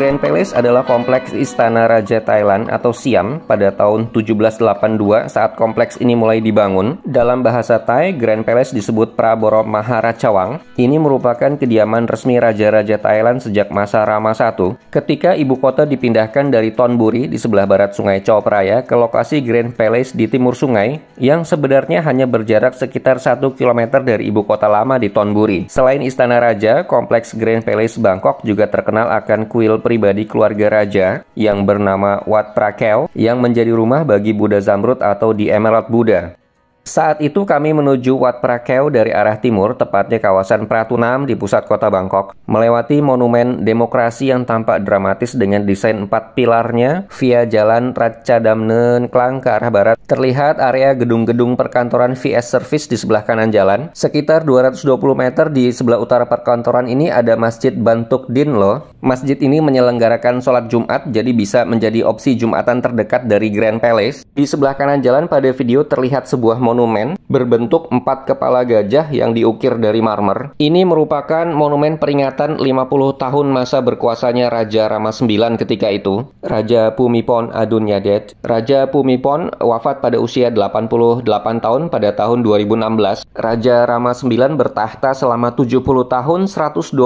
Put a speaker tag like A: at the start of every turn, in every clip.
A: Grand Palace adalah kompleks istana Raja Thailand atau Siam pada tahun 1782 saat kompleks ini mulai dibangun. Dalam bahasa Thai, Grand Palace disebut Praboro Maharachawang. Ini merupakan kediaman resmi Raja-Raja Thailand sejak masa Rama I. Ketika ibu kota dipindahkan dari Thonburi di sebelah barat Sungai Chao Phraya ke lokasi Grand Palace di timur sungai, yang sebenarnya hanya berjarak sekitar 1 km dari ibu kota lama di Thonburi. Selain istana raja, kompleks Grand Palace Bangkok juga terkenal akan kuil pribadi keluarga raja yang bernama Wat Phra Kaew yang menjadi rumah bagi Buddha Zamrud atau The Emerald Buddha. Saat itu kami menuju Wat Phra Kaew dari arah timur, tepatnya kawasan Pratunam di pusat kota Bangkok, melewati monumen demokrasi yang tampak dramatis dengan desain 4 pilarnya via jalan Ratchadamneun Klang ke arah barat. Terlihat area gedung-gedung perkantoran VS Service di sebelah kanan jalan. Sekitar 220 meter di sebelah utara perkantoran ini ada Masjid Bantuk Din loh. Masjid ini menyelenggarakan sholat Jumat, jadi bisa menjadi opsi Jumatan terdekat dari Grand Palace. Di sebelah kanan jalan pada video terlihat sebuah monumen berbentuk 4 kepala gajah yang diukir dari marmer. Ini merupakan monumen peringatan 50 tahun masa berkuasanya Raja Rama IX ketika itu, Raja Bhumibol Adulyadej. Raja Bhumibol wafat pada usia 88 tahun pada tahun 2016. Raja Rama IX bertahta selama 70 tahun 126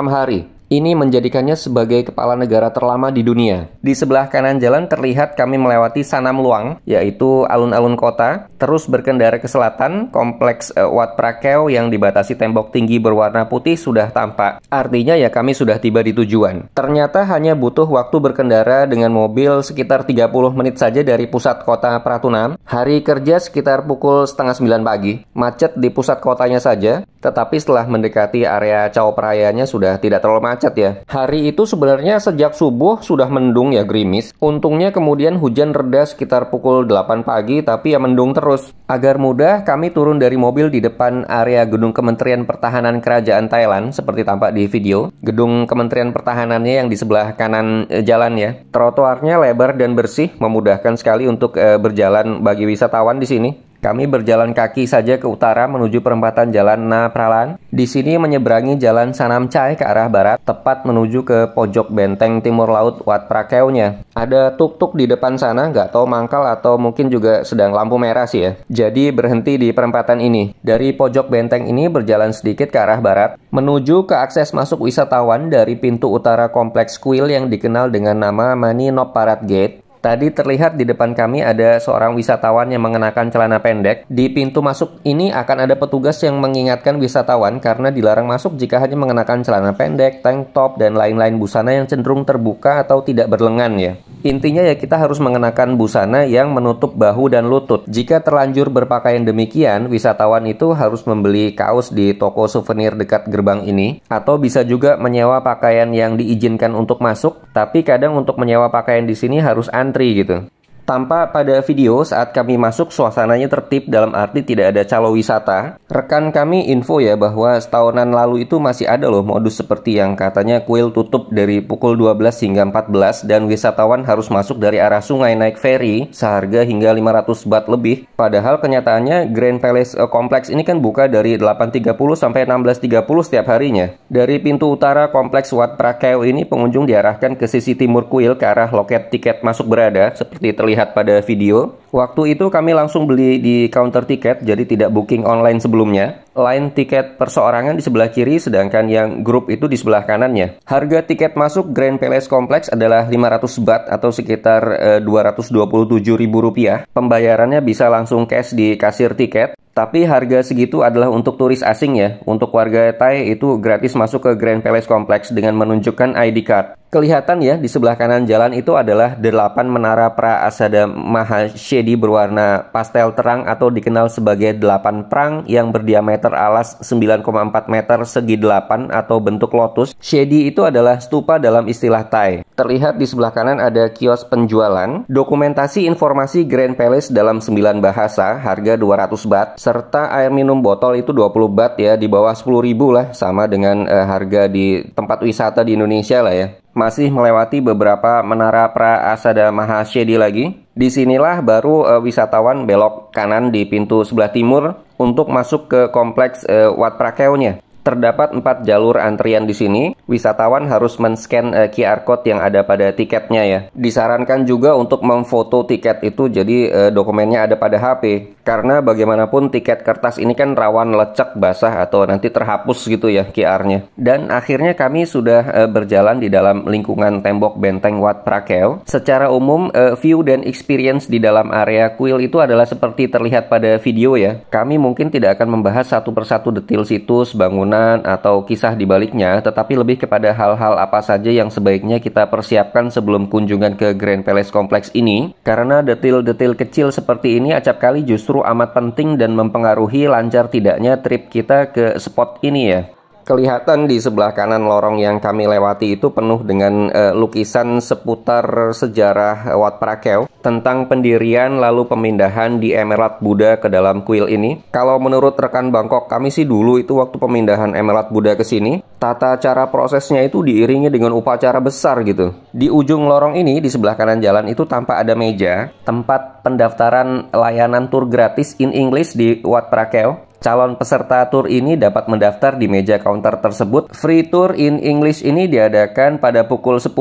A: hari. Ini menjadikannya sebagai kepala negara terlama di dunia. Di sebelah kanan jalan terlihat kami melewati Sanam Luang, yaitu alun-alun kota. Terus berkendara ke selatan, kompleks Wat Phra Kaew yang dibatasi tembok tinggi berwarna putih sudah tampak. Artinya ya kami sudah tiba di tujuan. Ternyata hanya butuh waktu berkendara dengan mobil sekitar 30 menit saja dari pusat kota Pratunam. Hari kerja sekitar pukul setengah 9 pagi. Macet di pusat kotanya saja, tetapi setelah mendekati area Chao Phrayanya sudah tidak terlalu macet ya. Hari itu sebenarnya sejak subuh sudah mendung ya, gerimis. Untungnya kemudian hujan reda sekitar pukul 8 pagi, tapi ya mendung terus. Agar mudah, kami turun dari mobil di depan area gedung Kementerian Pertahanan Kerajaan Thailand seperti tampak di video. Gedung Kementerian Pertahanannya yang di sebelah kanan jalan ya. Trotoarnya lebar dan bersih, memudahkan sekali untuk berjalan bagi wisatawan di sini. Kami berjalan kaki saja ke utara menuju perempatan Jalan Na Pralan. Di sini menyeberangi Jalan Sanam Chai ke arah barat, tepat menuju ke pojok benteng timur laut Wat Phra Kaew-nya. Ada tuk-tuk di depan sana, nggak tahu mangkal atau mungkin juga sedang lampu merah sih ya. Jadi berhenti di perempatan ini. Dari pojok benteng ini berjalan sedikit ke arah barat, menuju ke akses masuk wisatawan dari pintu utara kompleks kuil yang dikenal dengan nama Mani Nop Parat Gate. Tadi terlihat di depan kami ada seorang wisatawan yang mengenakan celana pendek. Di pintu masuk ini akan ada petugas yang mengingatkan wisatawan karena dilarang masuk jika hanya mengenakan celana pendek, tank top, dan lain-lain busana yang cenderung terbuka atau tidak berlengan ya. Intinya ya kita harus mengenakan busana yang menutup bahu dan lutut. Jika terlanjur berpakaian demikian, wisatawan itu harus membeli kaos di toko souvenir dekat gerbang ini. Atau bisa juga menyewa pakaian yang diizinkan untuk masuk, tapi kadang untuk menyewa pakaian di sini harus antri gitu. Tampak pada video saat kami masuk suasananya tertib dalam arti tidak ada calo wisata. Rekan kami info ya bahwa setahunan lalu itu masih ada loh modus seperti yang katanya kuil tutup dari pukul 12 hingga 14 dan wisatawan harus masuk dari arah sungai naik feri seharga hingga 500 baht lebih. Padahal kenyataannya Grand Palace kompleks ini kan buka dari 8.30 sampai 16.30 setiap harinya. Dari pintu utara kompleks Wat Phra Kaew ini pengunjung diarahkan ke sisi timur kuil ke arah loket tiket masuk berada seperti terlihat pada video. Waktu itu kami langsung beli di counter tiket, jadi tidak booking online sebelumnya. Line tiket perseorangan di sebelah kiri, sedangkan yang grup itu di sebelah kanannya. Harga tiket masuk Grand Palace Complex adalah 500 baht atau sekitar Rp227.000. Pembayarannya bisa langsung cash di kasir tiket. Tapi harga segitu adalah untuk turis asing ya. Untuk warga Thai itu gratis masuk ke Grand Palace Complex dengan menunjukkan ID card. Kelihatan ya di sebelah kanan jalan itu adalah 8 menara pra Asada Mahashedi berwarna pastel terang atau dikenal sebagai 8 prang yang berdiameter alas 9,4 meter segi 8 atau bentuk lotus. Shedi itu adalah stupa dalam istilah Thai. Terlihat di sebelah kanan ada kios penjualan, dokumentasi informasi Grand Palace dalam 9 bahasa, harga 200 baht, serta air minum botol itu 20 baht ya, di bawah 10.000 lah, sama dengan harga di tempat wisata di Indonesia lah ya. Masih melewati beberapa menara pra Asada Mahashedi lagi. Disinilah baru wisatawan belok kanan di pintu sebelah timur untuk masuk ke kompleks Wat Phra Kaew-nya. Terdapat 4 jalur antrian di sini. Wisatawan harus men-scan QR code yang ada pada tiketnya ya. Disarankan juga untuk memfoto tiket itu, jadi dokumennya ada pada HP. Karena bagaimanapun tiket kertas ini kan rawan lecek, basah, atau nanti terhapus gitu ya QR-nya. Dan akhirnya kami sudah berjalan di dalam lingkungan tembok benteng Wat Prakew. Secara umum, view dan experience di dalam area kuil itu adalah seperti terlihat pada video ya. Kami mungkin tidak akan membahas satu persatu detail situs, bangunan, atau kisah di baliknya, tetapi lebih kepada hal-hal apa saja yang sebaiknya kita persiapkan sebelum kunjungan ke Grand Palace Kompleks ini. Karena detail-detail kecil seperti ini acap kali justru amat penting dan mempengaruhi lancar tidaknya trip kita ke spot ini ya. Kelihatan di sebelah kanan lorong yang kami lewati itu penuh dengan lukisan seputar sejarah Wat Prakew tentang pendirian lalu pemindahan di Emerald Buddha ke dalam kuil ini. Kalau menurut rekan Bangkok kami sih dulu itu waktu pemindahan Emerald Buddha ke sini, tata cara prosesnya itu diiringi dengan upacara besar gitu. Di ujung lorong ini di sebelah kanan jalan itu tampak ada meja tempat pendaftaran layanan tur gratis in English di Wat Prakew. Calon peserta tur ini dapat mendaftar di meja counter tersebut. Free tour in English ini diadakan pada pukul 10,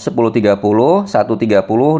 A: 10.30, 1.30,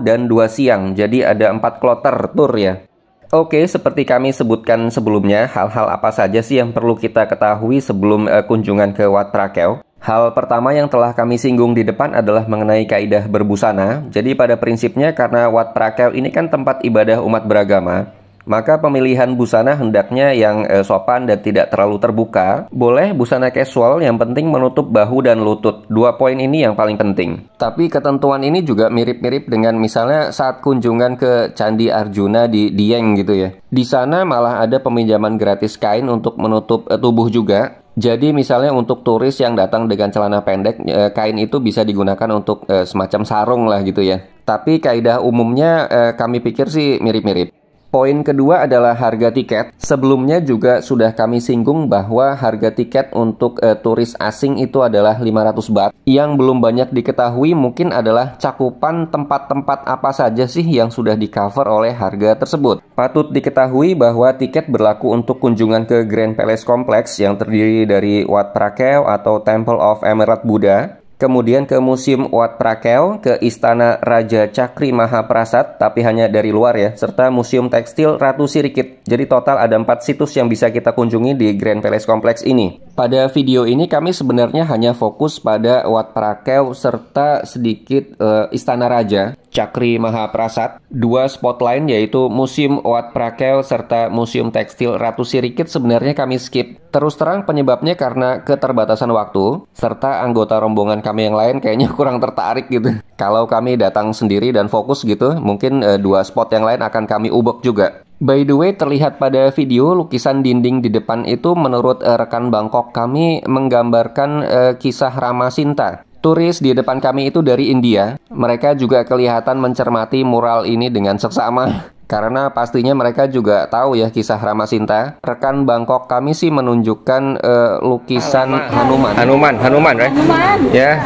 A: dan 2 siang. Jadi ada 4 kloter tur ya. Oke, seperti kami sebutkan sebelumnya, hal-hal apa saja sih yang perlu kita ketahui sebelum kunjungan ke Wat Prakew? Hal pertama yang telah kami singgung di depan adalah mengenai kaidah berbusana. Jadi pada prinsipnya karena Wat Prakew ini kan tempat ibadah umat beragama, maka pemilihan busana hendaknya yang sopan dan tidak terlalu terbuka. Boleh busana casual, yang penting menutup bahu dan lutut. 2 poin ini yang paling penting. Tapi ketentuan ini juga mirip-mirip dengan misalnya saat kunjungan ke Candi Arjuna di Dieng gitu ya. Di sana malah ada peminjaman gratis kain untuk menutup tubuh juga. Jadi misalnya untuk turis yang datang dengan celana pendek, kain itu bisa digunakan untuk semacam sarung lah gitu ya. Tapi kaidah umumnya kami pikir sih mirip-mirip. Poin kedua adalah harga tiket. Sebelumnya juga sudah kami singgung bahwa harga tiket untuk turis asing itu adalah 500 baht. Yang belum banyak diketahui mungkin adalah cakupan tempat-tempat apa saja sih yang sudah di-cover oleh harga tersebut. Patut diketahui bahwa tiket berlaku untuk kunjungan ke Grand Palace Kompleks yang terdiri dari Wat Prakew atau Temple of Emerald Buddha, kemudian ke Museum Wat Prakew, ke Istana Raja Chakri Mahaprasad, tapi hanya dari luar ya, serta Museum Tekstil Ratu Sirikit. Jadi total ada 4 situs yang bisa kita kunjungi di Grand Palace Kompleks ini. Pada video ini kami sebenarnya hanya fokus pada Wat Prakew serta sedikit Istana Raja Chakri Mahaprasad. 2 spot lain yaitu Museum Wat Prakew serta Museum Tekstil Ratu Sirikit sebenarnya kami skip. Terus terang penyebabnya karena keterbatasan waktu, serta anggota rombongan kami yang lain kayaknya kurang tertarik gitu. Kalau kami datang sendiri dan fokus gitu, mungkin 2 spot yang lain akan kami ubek juga. By the way, terlihat pada video lukisan dinding di depan itu menurut rekan Bangkok kami menggambarkan kisah Rama Sinta. Turis di depan kami itu dari India. Mereka juga kelihatan mencermati mural ini dengan seksama. Karena pastinya mereka juga tahu ya kisah Rama Sinta. Rekan Bangkok kami sih menunjukkan lukisan Hanuman, right? Hanuman. Ya.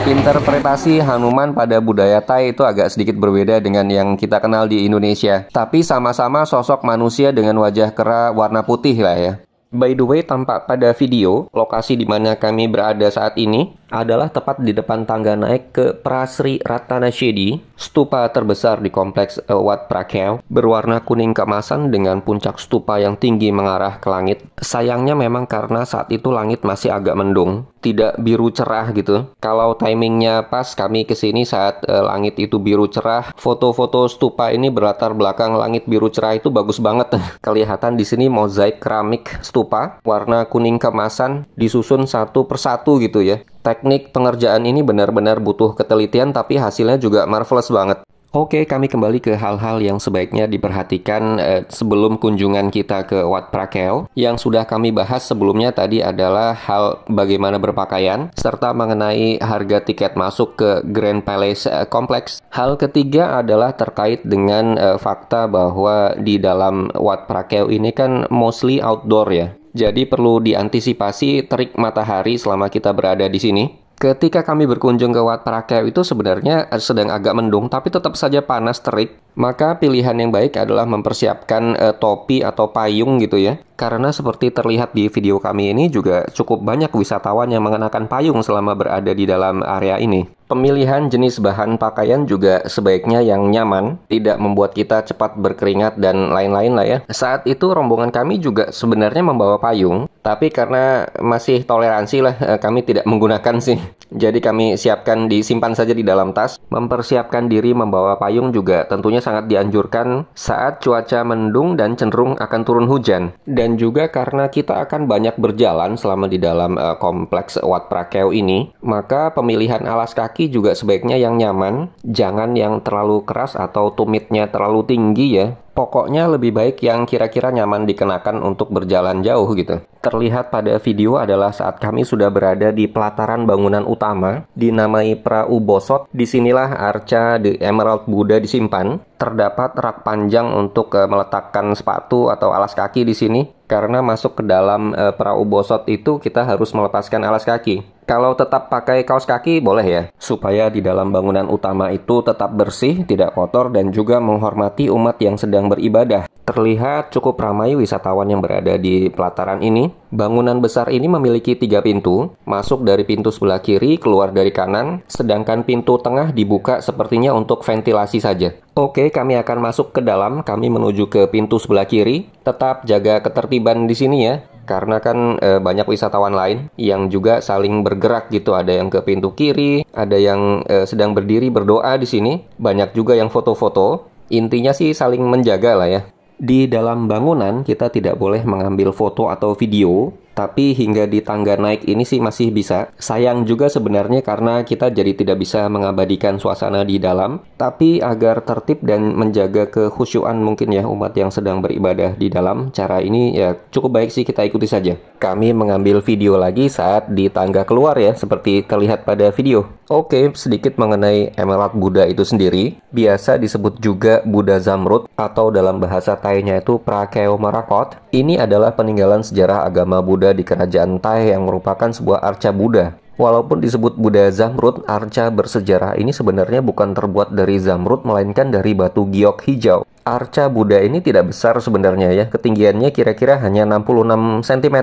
A: Interpretasi Hanuman pada budaya Thai itu agak sedikit berbeda dengan yang kita kenal di Indonesia. Tapi sama-sama sosok manusia dengan wajah kera warna putih lah ya. By the way, tampak pada video, lokasi di mana kami berada saat ini adalah tepat di depan tangga naik ke Prasri Ratana Shedi, stupa terbesar di kompleks Wat Prakew, berwarna kuning keemasan dengan puncak stupa yang tinggi mengarah ke langit. Sayangnya memang karena saat itu langit masih agak mendung, tidak biru cerah gitu. Kalau timingnya pas kami kesini saat langit itu biru cerah, foto-foto stupa ini berlatar belakang langit biru cerah itu bagus banget. Kelihatan di sini mozaik keramik stupa warna kuning keemasan disusun satu persatu gitu ya. Teknik pengerjaan ini benar-benar butuh ketelitian tapi hasilnya juga marvelous banget. Oke, kami kembali ke hal-hal yang sebaiknya diperhatikan sebelum kunjungan kita ke Wat Prakew. Yang sudah kami bahas sebelumnya tadi adalah hal bagaimana berpakaian, serta mengenai harga tiket masuk ke Grand Palace Kompleks. Hal ketiga adalah terkait dengan fakta bahwa di dalam Wat Prakew ini kan mostly outdoor ya. Jadi perlu diantisipasi terik matahari selama kita berada di sini. Ketika kami berkunjung ke Wat Prakew itu sebenarnya sedang agak mendung, tapi tetap saja panas terik. Maka pilihan yang baik adalah mempersiapkan topi atau payung gitu ya. Karena seperti terlihat di video kami ini juga cukup banyak wisatawan yang mengenakan payung selama berada di dalam area ini. Pemilihan jenis bahan pakaian juga sebaiknya yang nyaman, tidak membuat kita cepat berkeringat dan lain-lain lah ya. Saat itu rombongan kami juga sebenarnya membawa payung, tapi karena masih toleransi lah, kami tidak menggunakan sih. Jadi kami siapkan disimpan saja di dalam tas. Mempersiapkan diri membawa payung juga tentunya sangat dianjurkan saat cuaca mendung dan cenderung akan turun hujan. Dan juga karena kita akan banyak berjalan selama di dalam kompleks Wat Phra Kaew ini, maka pemilihan alas kaki juga sebaiknya yang nyaman, jangan yang terlalu keras atau tumitnya terlalu tinggi ya. Pokoknya lebih baik yang kira-kira nyaman dikenakan untuk berjalan jauh gitu. Terlihat pada video adalah saat kami sudah berada di pelataran bangunan utama, dinamai Phra Ubosot. Disinilah arca The Emerald Buddha disimpan. Terdapat rak panjang untuk meletakkan sepatu atau alas kaki di sini. Karena masuk ke dalam Phra Ubosot itu kita harus melepaskan alas kaki. Kalau tetap pakai kaos kaki boleh ya, supaya di dalam bangunan utama itu tetap bersih, tidak kotor, dan juga menghormati umat yang sedang beribadah. Terlihat cukup ramai wisatawan yang berada di pelataran ini. Bangunan besar ini memiliki 3 pintu, masuk dari pintu sebelah kiri, keluar dari kanan, sedangkan pintu tengah dibuka sepertinya untuk ventilasi saja. Oke, kami akan masuk ke dalam, kami menuju ke pintu sebelah kiri. Tetap jaga ketertiban di sini ya. Karena kan banyak wisatawan lain yang juga saling bergerak gitu. Ada yang ke pintu kiri, ada yang sedang berdiri berdoa di sini. Banyak juga yang foto-foto. Intinya sih saling menjaga lah ya. Di dalam bangunan kita tidak boleh mengambil foto atau video, tapi hingga di tangga naik ini sih masih bisa. Sayang juga sebenarnya karena kita jadi tidak bisa mengabadikan suasana di dalam, tapi agar tertib dan menjaga kekhusyuan mungkin ya umat yang sedang beribadah di dalam, cara ini ya cukup baik sih kita ikuti saja. Kami mengambil video lagi saat di tangga keluar ya, seperti terlihat pada video. Oke, sedikit mengenai Emerald Buddha itu sendiri. Biasa disebut juga Buddha Zamrud atau dalam bahasa Thai-nya itu Phra Kaew Marakot. Ini adalah peninggalan sejarah agama Buddha di kerajaan Thai yang merupakan sebuah arca Buddha. Walaupun disebut Buddha Zamrud, arca bersejarah ini sebenarnya bukan terbuat dari zamrud, melainkan dari batu giok hijau. Arca Buddha ini tidak besar sebenarnya ya, ketinggiannya kira-kira hanya 66 cm.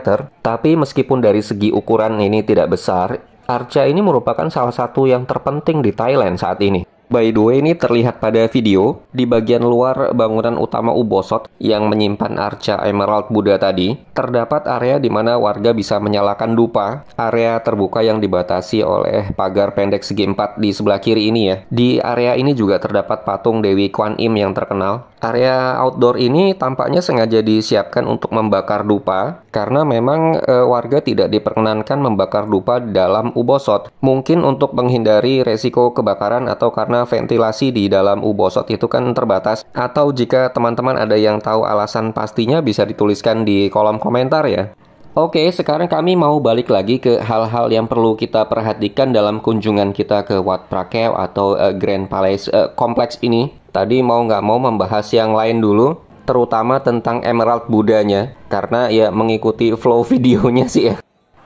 A: Tapi meskipun dari segi ukuran ini tidak besar, arca ini merupakan salah satu yang terpenting di Thailand saat ini. By the way, ini terlihat pada video, di bagian luar bangunan utama Ubosot yang menyimpan arca Emerald Buddha tadi, terdapat area di mana warga bisa menyalakan dupa, area terbuka yang dibatasi oleh pagar pendek segi 4 di sebelah kiri ini ya. Di area ini juga terdapat patung Dewi Kwan Im yang terkenal. Area outdoor ini tampaknya sengaja disiapkan untuk membakar dupa, karena memang warga tidak diperkenankan membakar dupa di dalam Ubosot. Mungkin untuk menghindari resiko kebakaran atau karena ventilasi di dalam Ubosot itu kan terbatas. Atau jika teman-teman ada yang tahu alasan pastinya bisa dituliskan di kolom komentar ya. Oke, sekarang kami mau balik lagi ke hal-hal yang perlu kita perhatikan dalam kunjungan kita ke Wat Phra Kaew atau Grand Palace kompleks ini. Tadi mau nggak mau membahas yang lain dulu, terutama tentang Emerald Buddha-nya, karena ya mengikuti flow videonya sih ya.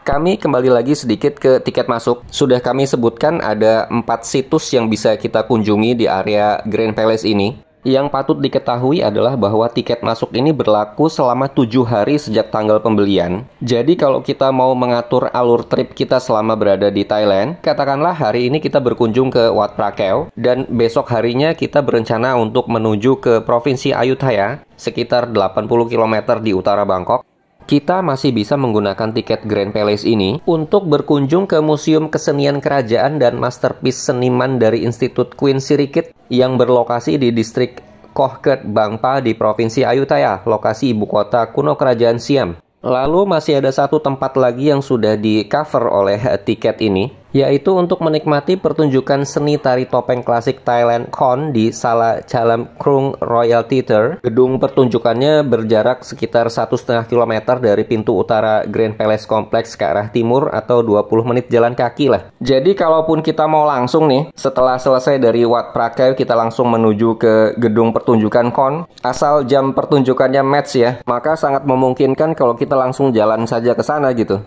A: Kami kembali lagi sedikit ke tiket masuk. Sudah kami sebutkan ada 4 situs yang bisa kita kunjungi di area Grand Palace ini. Yang patut diketahui adalah bahwa tiket masuk ini berlaku selama 7 hari sejak tanggal pembelian. Jadi kalau kita mau mengatur alur trip kita selama berada di Thailand, katakanlah hari ini kita berkunjung ke Wat Phra Kaew, dan besok harinya kita berencana untuk menuju ke Provinsi Ayutthaya, sekitar 80 km di utara Bangkok. Kita masih bisa menggunakan tiket Grand Palace ini untuk berkunjung ke Museum Kesenian Kerajaan dan Masterpiece Seniman dari Institut Queen Sirikit yang berlokasi di distrik Koh Ket Bangpa di Provinsi Ayutthaya, lokasi ibu kota kuno Kerajaan Siam. Lalu masih ada satu tempat lagi yang sudah di-cover oleh tiket ini, yaitu untuk menikmati pertunjukan seni tari topeng klasik Thailand KON di Sala Chalam Krung Royal Theatre. Gedung pertunjukannya berjarak sekitar 1,5 km dari pintu utara Grand Palace Kompleks ke arah timur atau 20 menit jalan kaki lah. Jadi kalaupun kita mau langsung nih, setelah selesai dari Wat Phra Kaew kita langsung menuju ke gedung pertunjukan KON, asal jam pertunjukannya match ya, maka sangat memungkinkan kalau kita langsung jalan saja ke sana gitu.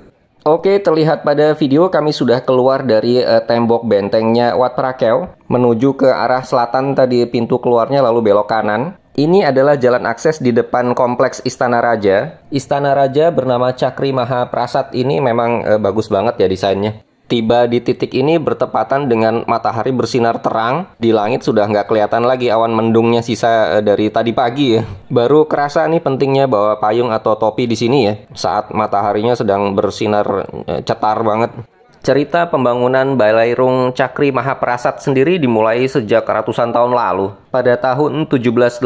A: Oke, terlihat pada video kami sudah keluar dari tembok bentengnya Wat Prakew menuju ke arah selatan tadi pintu keluarnya lalu belok kanan. Ini adalah jalan akses di depan kompleks Istana Raja. Istana Raja bernama Chakri Mahaprasad ini memang bagus banget ya desainnya. Tiba di titik ini bertepatan dengan matahari bersinar terang. Di langit sudah nggak kelihatan lagi awan mendungnya sisa dari tadi pagi ya. Baru kerasa nih pentingnya bawa payung atau topi di sini ya. Saat mataharinya sedang bersinar cetar banget. Cerita pembangunan Balairung Chakri Mahaprasad sendiri dimulai sejak ratusan tahun lalu. Pada tahun 1782,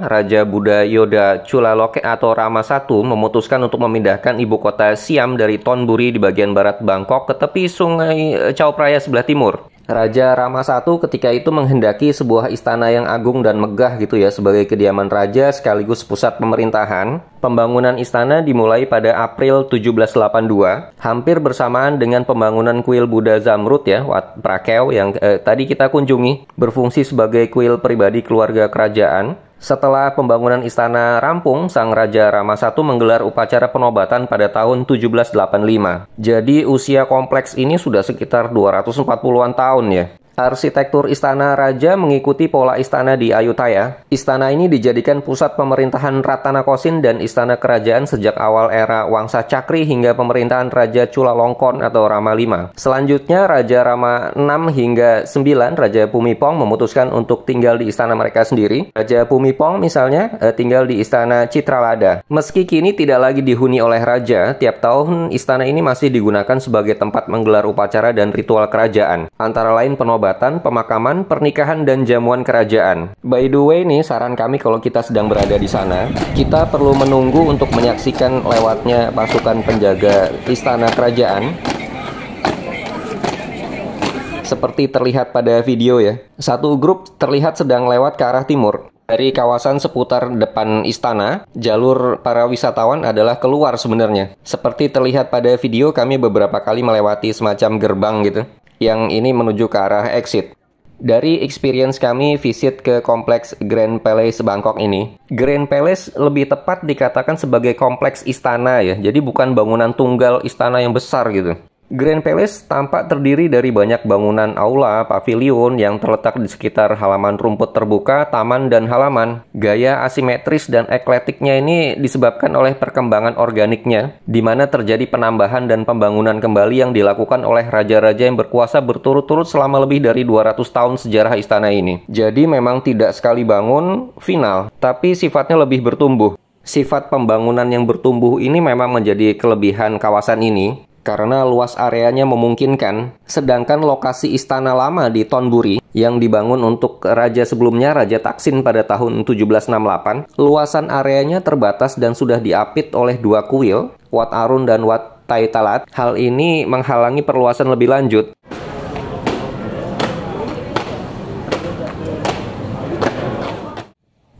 A: Raja Buddha Yoda Chulalongkorn atau Rama I memutuskan untuk memindahkan ibu kota Siam dari Thonburi di bagian barat Bangkok ke tepi sungai Chao Phraya sebelah timur. Raja Rama I ketika itu menghendaki sebuah istana yang agung dan megah gitu ya sebagai kediaman raja sekaligus pusat pemerintahan. Pembangunan istana dimulai pada April 1782, hampir bersamaan dengan pembangunan kuil Buddha Zamrud ya, Wat Prakew yang tadi kita kunjungi, berfungsi sebagai kuil pribadi keluarga kerajaan. Setelah pembangunan istana rampung, Sang Raja Rama I menggelar upacara penobatan pada tahun 1785. Jadi usia kompleks ini sudah sekitar 240-an tahun ya. Arsitektur istana raja mengikuti pola istana di Ayutthaya. Istana ini dijadikan pusat pemerintahan Ratanakosin dan istana kerajaan sejak awal era Wangsa Chakri hingga pemerintahan Raja Chulalongkorn atau Rama V. Selanjutnya Raja Rama VI hingga 9, Raja Bhumibol memutuskan untuk tinggal di istana mereka sendiri. Raja Bhumibol misalnya tinggal di istana Citralada. Meski kini tidak lagi dihuni oleh raja, tiap tahun istana ini masih digunakan sebagai tempat menggelar upacara dan ritual kerajaan. Antara lain pemakaman, pernikahan, dan jamuan kerajaan. By the way nih, saran kami kalau kita sedang berada di sana, kita perlu menunggu untuk menyaksikan lewatnya pasukan penjaga istana kerajaan. Seperti terlihat pada video ya. Satu grup terlihat sedang lewat ke arah timur. Dari kawasan seputar depan istana, jalur para wisatawan adalah keluar sebenarnya. Seperti terlihat pada video, kami beberapa kali melewati semacam gerbang gitu. Yang ini menuju ke arah exit. Dari experience kami visit ke kompleks Grand Palace Bangkok ini, Grand Palace lebih tepat dikatakan sebagai kompleks istana ya, jadi bukan bangunan tunggal istana yang besar gitu. Grand Palace tampak terdiri dari banyak bangunan aula, pavilion yang terletak di sekitar halaman rumput terbuka, taman, dan halaman. Gaya asimetris dan ekletiknya ini disebabkan oleh perkembangan organiknya, di mana terjadi penambahan dan pembangunan kembali yang dilakukan oleh raja-raja yang berkuasa berturut-turut selama lebih dari 200 tahun sejarah istana ini. Jadi memang tidak sekali bangun, final, tapi sifatnya lebih bertumbuh. Sifat pembangunan yang bertumbuh ini memang menjadi kelebihan kawasan ini, karena luas areanya memungkinkan, sedangkan lokasi istana lama di Thonburi yang dibangun untuk raja sebelumnya, Raja Taksin pada tahun 1768, luasan areanya terbatas dan sudah diapit oleh dua kuil, Wat Arun dan Wat Taitalat. Hal ini menghalangi perluasan lebih lanjut.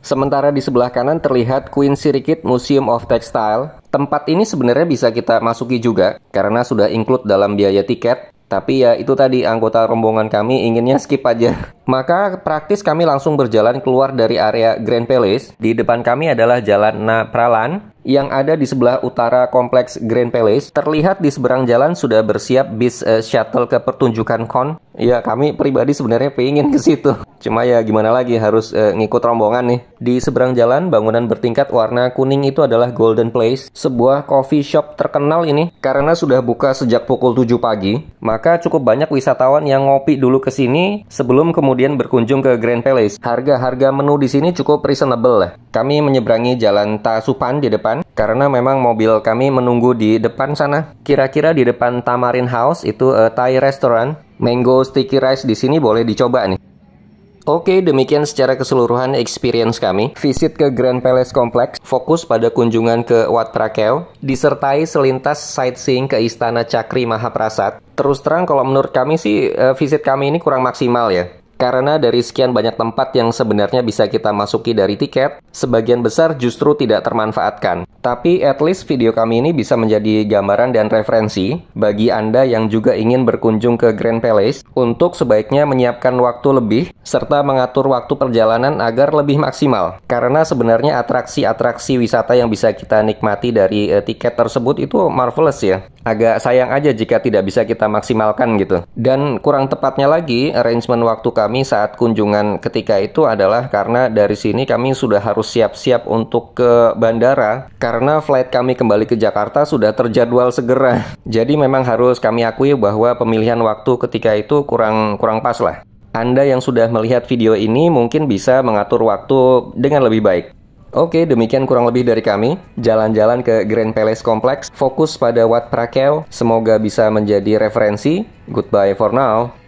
A: Sementara di sebelah kanan terlihat Queen Sirikit Museum of Textile. Tempat ini sebenarnya bisa kita masuki juga, karena sudah include dalam biaya tiket. Tapi ya itu tadi, anggota rombongan kami inginnya skip aja. Maka praktis kami langsung berjalan keluar dari area Grand Palace. Di depan kami adalah Jalan Na Pralan yang ada di sebelah utara kompleks Grand Palace. Terlihat di seberang jalan sudah bersiap bis shuttle ke pertunjukan KON. Ya kami pribadi sebenarnya pengen ke situ. Cuma ya gimana lagi, harus ngikut rombongan nih. Di seberang jalan bangunan bertingkat warna kuning itu adalah Golden Place, sebuah coffee shop terkenal ini karena sudah buka sejak pukul 7 pagi. Maka cukup banyak wisatawan yang ngopi dulu ke sini sebelum kemudian berkunjung ke Grand Palace. Harga-harga menu di sini cukup reasonable lah. Kami menyeberangi jalan Ta Supan di depan karena memang mobil kami menunggu di depan sana. Kira-kira di depan Tamarin House itu Thai restaurant. Mango sticky rice di sini boleh dicoba nih. Oke, demikian secara keseluruhan experience kami. Visit ke Grand Palace Complex, fokus pada kunjungan ke Wat Prakew, disertai selintas sightseeing ke Istana Chakri Mahaprasad. Terus terang kalau menurut kami sih, visit kami ini kurang maksimal ya. Karena dari sekian banyak tempat yang sebenarnya bisa kita masuki dari tiket, sebagian besar justru tidak termanfaatkan. Tapi at least video kami ini bisa menjadi gambaran dan referensi bagi Anda yang juga ingin berkunjung ke Grand Palace untuk sebaiknya menyiapkan waktu lebih serta mengatur waktu perjalanan agar lebih maksimal. Karena sebenarnya atraksi-atraksi wisata yang bisa kita nikmati dari tiket tersebut itu marvelous ya. Agak sayang aja jika tidak bisa kita maksimalkan gitu. Dan kurang tepatnya lagi, arrangement waktu kami saat kunjungan ketika itu adalah karena dari sini kami sudah harus siap-siap untuk ke bandara karena flight kami kembali ke Jakarta sudah terjadwal segera. Jadi memang harus kami akui bahwa pemilihan waktu ketika itu kurang pas lah. Anda yang sudah melihat video ini mungkin bisa mengatur waktu dengan lebih baik. Oke, demikian kurang lebih dari kami. Jalan-jalan ke Grand Palace Complex, fokus pada Wat Phra Kaew. Semoga bisa menjadi referensi. Goodbye for now.